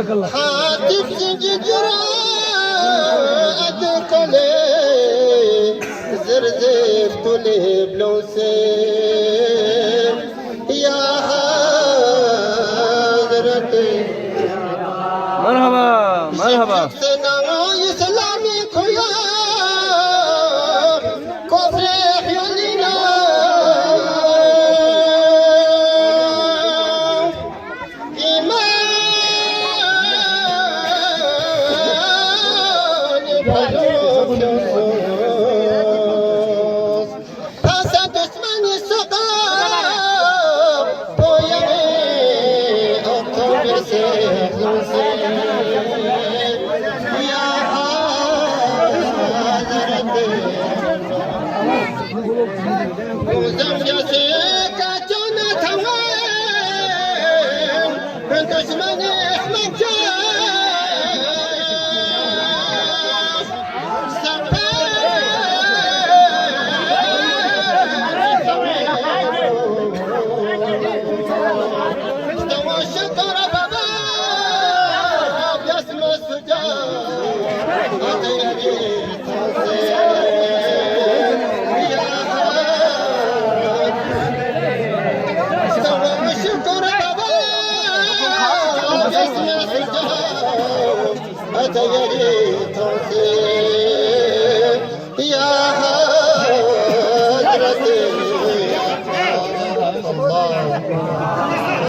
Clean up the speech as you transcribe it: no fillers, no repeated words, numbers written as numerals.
حاتف ججرا أدكلي زرزف تولي بلوسي يا حضرتي مرحبا مرحبا إسلامي كويا كفر حيونينا إيمان بلوس حسد اسمني السقام ويمي أكبر سيخلصي أتيري توصي